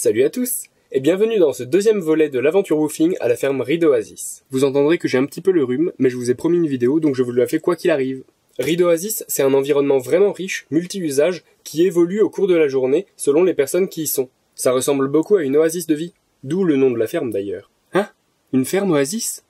Salut à tous et bienvenue dans ce deuxième volet de l'aventure woofing à la ferme Reed Oasis. Vous entendrez que j'ai un petit peu le rhume, mais je vous ai promis une vidéo donc je vous la fais quoi qu'il arrive. Reed Oasis, c'est un environnement vraiment riche, multi-usage, qui évolue au cours de la journée selon les personnes qui y sont. Ça ressemble beaucoup à une oasis de vie, d'où le nom de la ferme d'ailleurs. Hein? Une ferme oasis?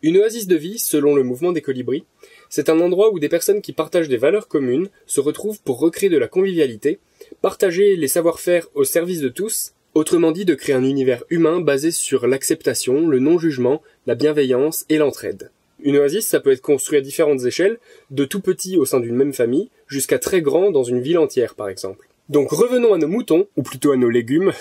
Une oasis de vie, selon le mouvement des colibris, c'est un endroit où des personnes qui partagent des valeurs communes se retrouvent pour recréer de la convivialité, partager les savoir-faire au service de tous, autrement dit de créer un univers humain basé sur l'acceptation, le non-jugement, la bienveillance et l'entraide. Une oasis, ça peut être construit à différentes échelles, de tout petit au sein d'une même famille, jusqu'à très grand dans une ville entière par exemple. Donc revenons à nos moutons, ou plutôt à nos légumes,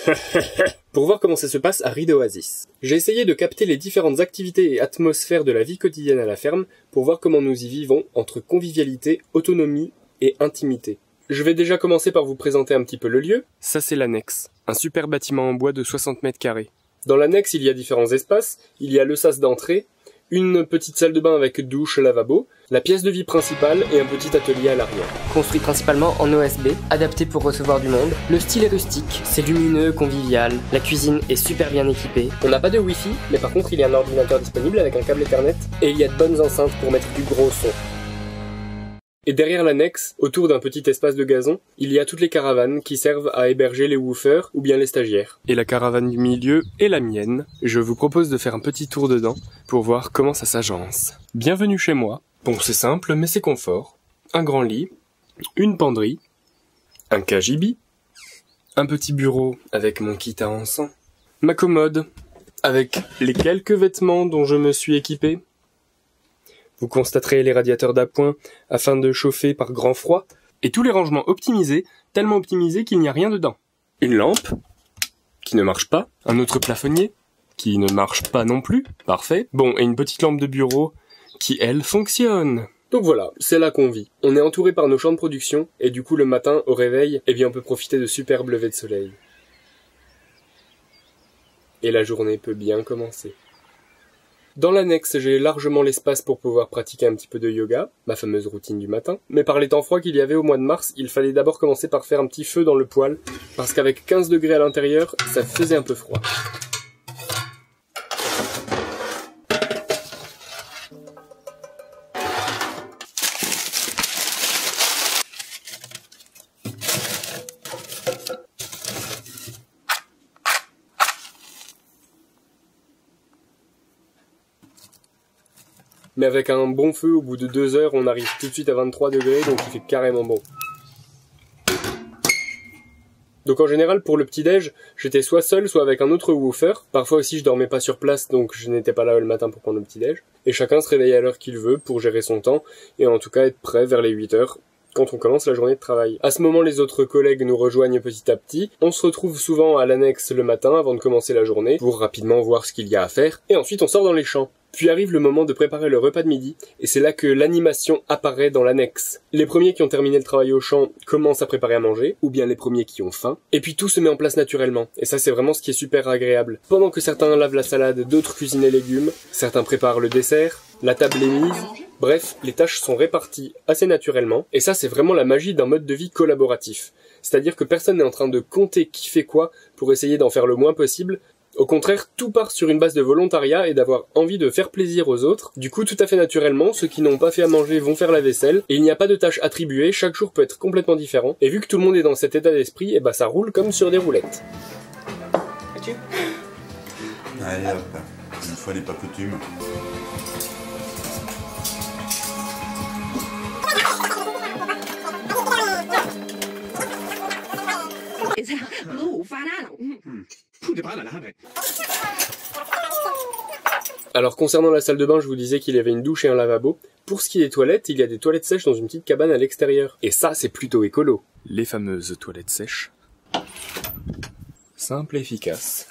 pour voir comment ça se passe à Reed Oasis. J'ai essayé de capter les différentes activités et atmosphères de la vie quotidienne à la ferme, pour voir comment nous y vivons entre convivialité, autonomie et intimité. Je vais déjà commencer par vous présenter un petit peu le lieu. Ça c'est l'annexe, un super bâtiment en bois de 60 mètres carrés. Dans l'annexe il y a différents espaces, il y a le sas d'entrée, une petite salle de bain avec douche, lavabo, la pièce de vie principale et un petit atelier à l'arrière. Construit principalement en OSB, adapté pour recevoir du monde. Le style est rustique, c'est lumineux, convivial, la cuisine est super bien équipée. On n'a pas de wifi, mais par contre il y a un ordinateur disponible avec un câble Ethernet et il y a de bonnes enceintes pour mettre du gros son. Et derrière l'annexe, autour d'un petit espace de gazon, il y a toutes les caravanes qui servent à héberger les woofers ou bien les stagiaires. Et la caravane du milieu est la mienne. Je vous propose de faire un petit tour dedans pour voir comment ça s'agence. Bienvenue chez moi. Bon, c'est simple, mais c'est confort. Un grand lit, une penderie, un cagibi, un petit bureau avec mon kit à encens, ma commode avec les quelques vêtements dont je me suis équipé. Vous constaterez les radiateurs d'appoint afin de chauffer par grand froid, et tous les rangements optimisés, tellement optimisés qu'il n'y a rien dedans. Une lampe, qui ne marche pas, un autre plafonnier, qui ne marche pas non plus, parfait. Bon, et une petite lampe de bureau, qui elle fonctionne. Donc voilà, c'est là qu'on vit. On est entouré par nos champs de production, et du coup le matin, au réveil, eh bien on peut profiter de superbes levées de soleil. Et la journée peut bien commencer. Dans l'annexe, j'ai largement l'espace pour pouvoir pratiquer un petit peu de yoga, ma fameuse routine du matin. Mais par les temps froids qu'il y avait au mois de mars, il fallait d'abord commencer par faire un petit feu dans le poêle, parce qu'avec 15 degrés à l'intérieur, ça faisait un peu froid. Mais avec un bon feu, au bout de 2 heures, on arrive tout de suite à 23 degrés, donc il fait carrément bon. Donc en général, pour le petit-déj, j'étais soit seul, soit avec un autre woofer. Parfois aussi, je dormais pas sur place, donc je n'étais pas là le matin pour prendre le petit-déj. Et chacun se réveille à l'heure qu'il veut pour gérer son temps, et en tout cas être prêt vers les 8 heures, quand on commence la journée de travail. À ce moment, les autres collègues nous rejoignent petit à petit. On se retrouve souvent à l'annexe le matin avant de commencer la journée, pour rapidement voir ce qu'il y a à faire, et ensuite on sort dans les champs. Puis arrive le moment de préparer le repas de midi, et c'est là que l'animation apparaît dans l'annexe. Les premiers qui ont terminé le travail au champ commencent à préparer à manger, ou bien les premiers qui ont faim, et puis tout se met en place naturellement, et ça c'est vraiment ce qui est super agréable. Pendant que certains lavent la salade, d'autres cuisinent les légumes, certains préparent le dessert, la table est mise, bref, les tâches sont réparties assez naturellement, et ça c'est vraiment la magie d'un mode de vie collaboratif. C'est-à-dire que personne n'est en train de compter qui fait quoi pour essayer d'en faire le moins possible. Au contraire, tout part sur une base de volontariat et d'avoir envie de faire plaisir aux autres. Du coup, tout à fait naturellement, ceux qui n'ont pas fait à manger vont faire la vaisselle, et il n'y a pas de tâches attribuées, chaque jour peut être complètement différent. Et vu que tout le monde est dans cet état d'esprit, bah ça roule comme sur des roulettes. Allez hop, une fois n'est pas coutume. Alors concernant la salle de bain, je vous disais qu'il y avait une douche et un lavabo. Pour ce qui est des toilettes, il y a des toilettes sèches dans une petite cabane à l'extérieur. Et ça, c'est plutôt écolo. Les fameuses toilettes sèches. Simple et efficace.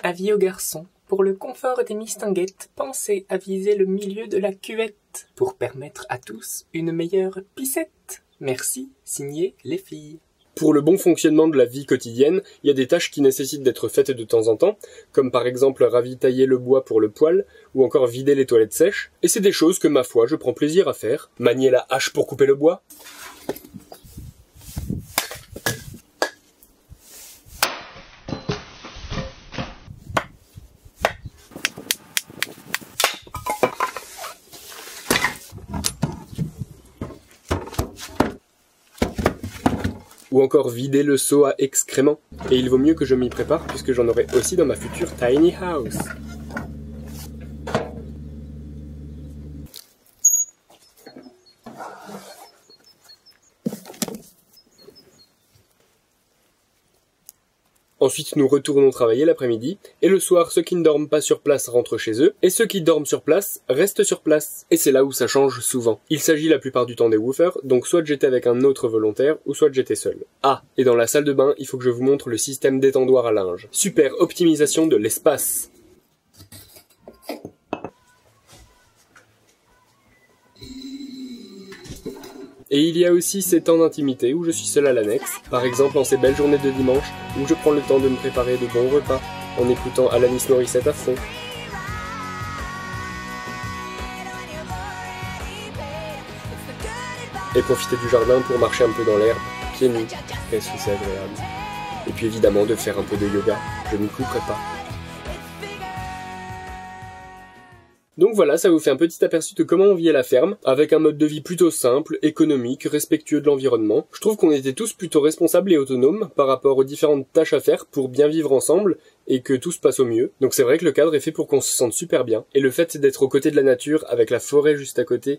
Avis aux garçons, pour le confort des mistinguettes, pensez à viser le milieu de la cuvette, pour permettre à tous une meilleure pissette. Merci, signé les filles. Pour le bon fonctionnement de la vie quotidienne, il y a des tâches qui nécessitent d'être faites de temps en temps, comme par exemple ravitailler le bois pour le poêle, ou encore vider les toilettes sèches, et c'est des choses que ma foi je prends plaisir à faire. Manier la hache pour couper le bois, ou encore vider le seau à excréments. Et il vaut mieux que je m'y prépare puisque j'en aurai aussi dans ma future tiny house. Ensuite, nous retournons travailler l'après-midi, et le soir, ceux qui ne dorment pas sur place rentrent chez eux, et ceux qui dorment sur place restent sur place. Et c'est là où ça change souvent. Il s'agit la plupart du temps des woofers, donc soit j'étais avec un autre volontaire, ou soit j'étais seul. Ah, et dans la salle de bain, il faut que je vous montre le système d'étendoir à linge. Super optimisation de l'espace. Et il y a aussi ces temps d'intimité où je suis seul à l'annexe, par exemple en ces belles journées de dimanche où je prends le temps de me préparer de bons repas en écoutant Alanis Morissette à fond. Et profiter du jardin pour marcher un peu dans l'herbe, pieds nus, qu'est-ce que c'est agréable. Et puis évidemment de faire un peu de yoga, je n'y couperai pas. Donc voilà, ça vous fait un petit aperçu de comment on vit à la ferme, avec un mode de vie plutôt simple, économique, respectueux de l'environnement. Je trouve qu'on était tous plutôt responsables et autonomes par rapport aux différentes tâches à faire pour bien vivre ensemble et que tout se passe au mieux. Donc c'est vrai que le cadre est fait pour qu'on se sente super bien. Et le fait d'être aux côtés de la nature, avec la forêt juste à côté,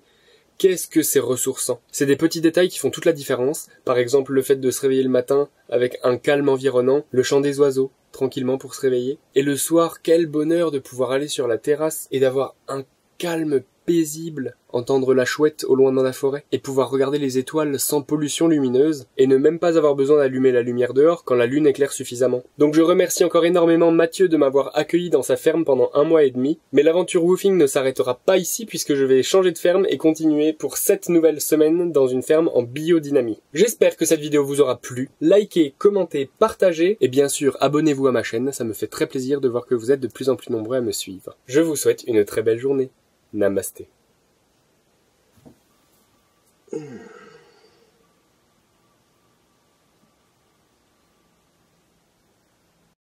qu'est-ce que c'est ressourçant. C'est des petits détails qui font toute la différence. Par exemple, le fait de se réveiller le matin avec un calme environnant, le chant des oiseaux, tranquillement pour se réveiller. Et le soir, quel bonheur de pouvoir aller sur la terrasse et d'avoir un calme paisible, entendre la chouette au loin dans la forêt, et pouvoir regarder les étoiles sans pollution lumineuse, et ne même pas avoir besoin d'allumer la lumière dehors quand la lune éclaire suffisamment. Donc je remercie encore énormément Mathieu de m'avoir accueilli dans sa ferme pendant 1 mois et demi, mais l'aventure woofing ne s'arrêtera pas ici puisque je vais changer de ferme et continuer pour 7 nouvelles semaines dans une ferme en biodynamie. J'espère que cette vidéo vous aura plu, likez, commentez, partagez, et bien sûr abonnez-vous à ma chaîne, ça me fait très plaisir de voir que vous êtes de plus en plus nombreux à me suivre. Je vous souhaite une très belle journée. Namasté.